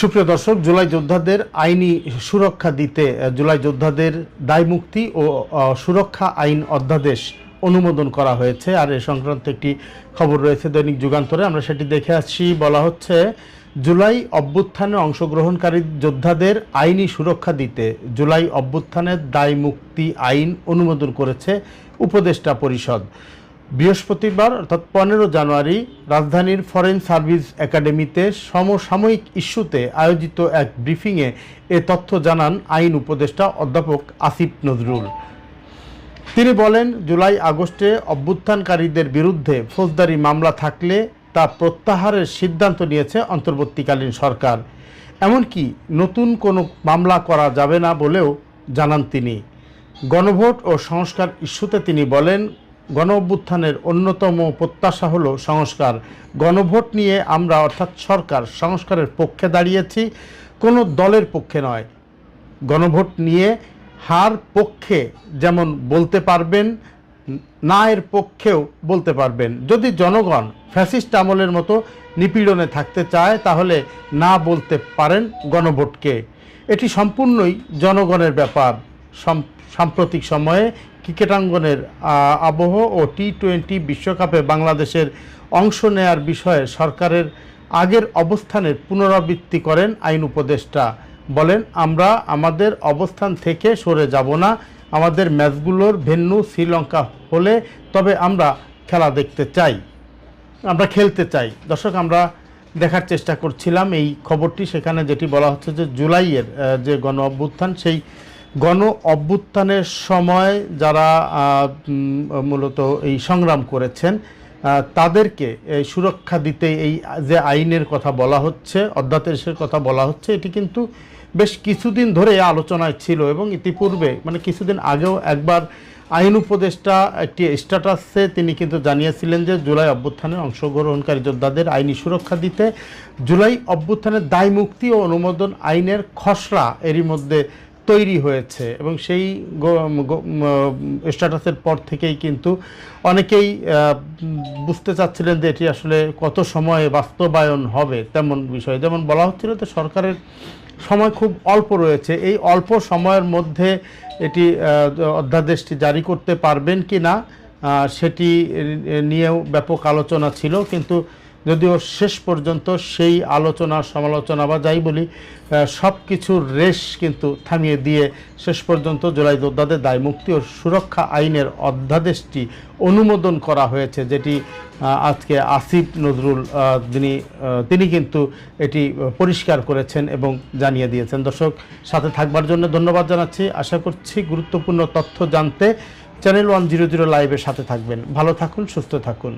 সুপ্রিয় দর্শক, জুলাই যোদ্ধাদের আইনি সুরক্ষা দিতে জুলাই যোদ্ধাদের দায়মুক্তি ও সুরক্ষা আইন অধ্যাদেশ অনুমোদন করা হয়েছে। আর এ সংক্রান্ত একটি খবর রয়েছে দৈনিক যুগান্তরে, আমরা সেটি দেখে আসছি। বলা হচ্ছে, জুলাই অভ্যুত্থানে অংশগ্রহণকারী যোদ্ধাদের আইনি সুরক্ষা দিতে জুলাই অভ্যুত্থানের দায়মুক্তি আইন অনুমোদন করেছে উপদেষ্টা পরিষদ। বৃহস্পতিবার অর্থাৎ 15 জানুয়ারি রাজধানীর ফরেন সার্ভিস একাডেমিতে সমসাময়িক ইস্যুতে আয়োজিত এক ব্রিফিংয়ে এ তথ্য জানান আইন উপদেষ্টা অধ্যাপক আসিফ নজরুল। তিনি বলেন, জুলাই আগস্টে অভ্যুত্থানকারীদের বিরুদ্ধে ফৌজদারি মামলা থাকলে তা প্রত্যাহারের সিদ্ধান্ত নিয়েছে অন্তর্বর্তীকালীন সরকার। এমনকি নতুন কোনো মামলা করা যাবে না বলেও জানান তিনি। গণভোট ও সংস্কার ইস্যুতে তিনি বলেন, গণ অভ্যুত্থানের অন্যতম প্রত্যাশা হলো সংস্কার। গণভোট নিয়ে আমরা অর্থাৎ সরকার সংস্কারের পক্ষে দাঁড়িয়েছি, কোনো দলের পক্ষে নয়। গণভোট নিয়ে হার পক্ষে যেমন বলতে পারবেন, না এর পক্ষেও বলতে পারবেন। যদি জনগণ ফ্যাসিস্ট আমলের মতো নিপীড়নে থাকতে চায় তাহলে না বলতে পারেন গণভোটকে। এটি সম্পূর্ণই জনগণের ব্যাপার। সাম্প্রতিক সময়ে ক্রিকেটাঙ্গনের আবহ ও টি-20 বিশ্বকাপে বাংলাদেশের অংশ নেয়ার বিষয়ে সরকারের আগের অবস্থানের পুনরাবৃত্তি করেন আইন উপদেষ্টা। বলেন, আমরা আমাদের অবস্থান থেকে সরে যাব না। আমাদের ম্যাচগুলোর ভেন্যু শ্রীলঙ্কা হলে তবে আমরা খেলা দেখতে চাই, আমরা খেলতে চাই। দর্শক, আমরা দেখার চেষ্টা করছিলাম এই খবরটি, সেখানে যেটি বলা হচ্ছে যে জুলাইয়ের যে গণ অভ্যুত্থান, সেই গণ অভ্যুত্থানের সময় যারা মূলত এই সংগ্রাম করেছেন তাদেরকে সুরক্ষা দিতে এই যে আইনের কথা বলা হচ্ছে, অধ্যাদেশের কথা বলা হচ্ছে, এটি কিন্তু বেশ কিছুদিন ধরে আলোচনায় ছিল এবং ইতিপূর্বে মানে কিছুদিন আগেও একবার আইন উপদেষ্টা একটি স্ট্যাটাসে তিনি কিন্তু জানিয়েছিলেন যে জুলাই অভ্যুত্থানে অংশগ্রহণকারী যোদ্ধাদের আইনি সুরক্ষা দিতে জুলাই অভ্যুত্থানের দায়মুক্তি ও অনুমোদন আইনের খসড়া এরই মধ্যে তৈরি হয়েছে। এবং সেই স্ট্যাটাসের পর থেকেই কিন্তু অনেকেই বুঝতে চাচ্ছিলেন যে এটি আসলে কত সময়ে বাস্তবায়ন হবে তেমন বিষয়। যেমন বলা হচ্ছিল যে সরকারের সময় খুব অল্প রয়েছে, এই অল্প সময়ের মধ্যে এটি অধ্যাদেশটি জারি করতে পারবেন কি না সেটি নিয়েও ব্যাপক আলোচনা ছিল। কিন্তু যদিও শেষ পর্যন্ত সেই আলোচনা সমালোচনা বা যাই বলি সব কিছুর রেশ কিন্তু থামিয়ে দিয়ে শেষ পর্যন্ত জুলাই যোদ্ধাদের দায়মুক্তি ও সুরক্ষা আইনের অধ্যাদেশটি অনুমোদন করা হয়েছে, যেটি আজকে আসিফ নজরুল তিনি কিন্তু এটি পরিষ্কার করেছেন এবং জানিয়ে দিয়েছেন। দর্শক, সাথে থাকবার জন্য ধন্যবাদ জানাচ্ছি। আশা করছি গুরুত্বপূর্ণ তথ্য জানতে চ্যানেল 100 লাইভের সাথে থাকবেন। ভালো থাকুন, সুস্থ থাকুন।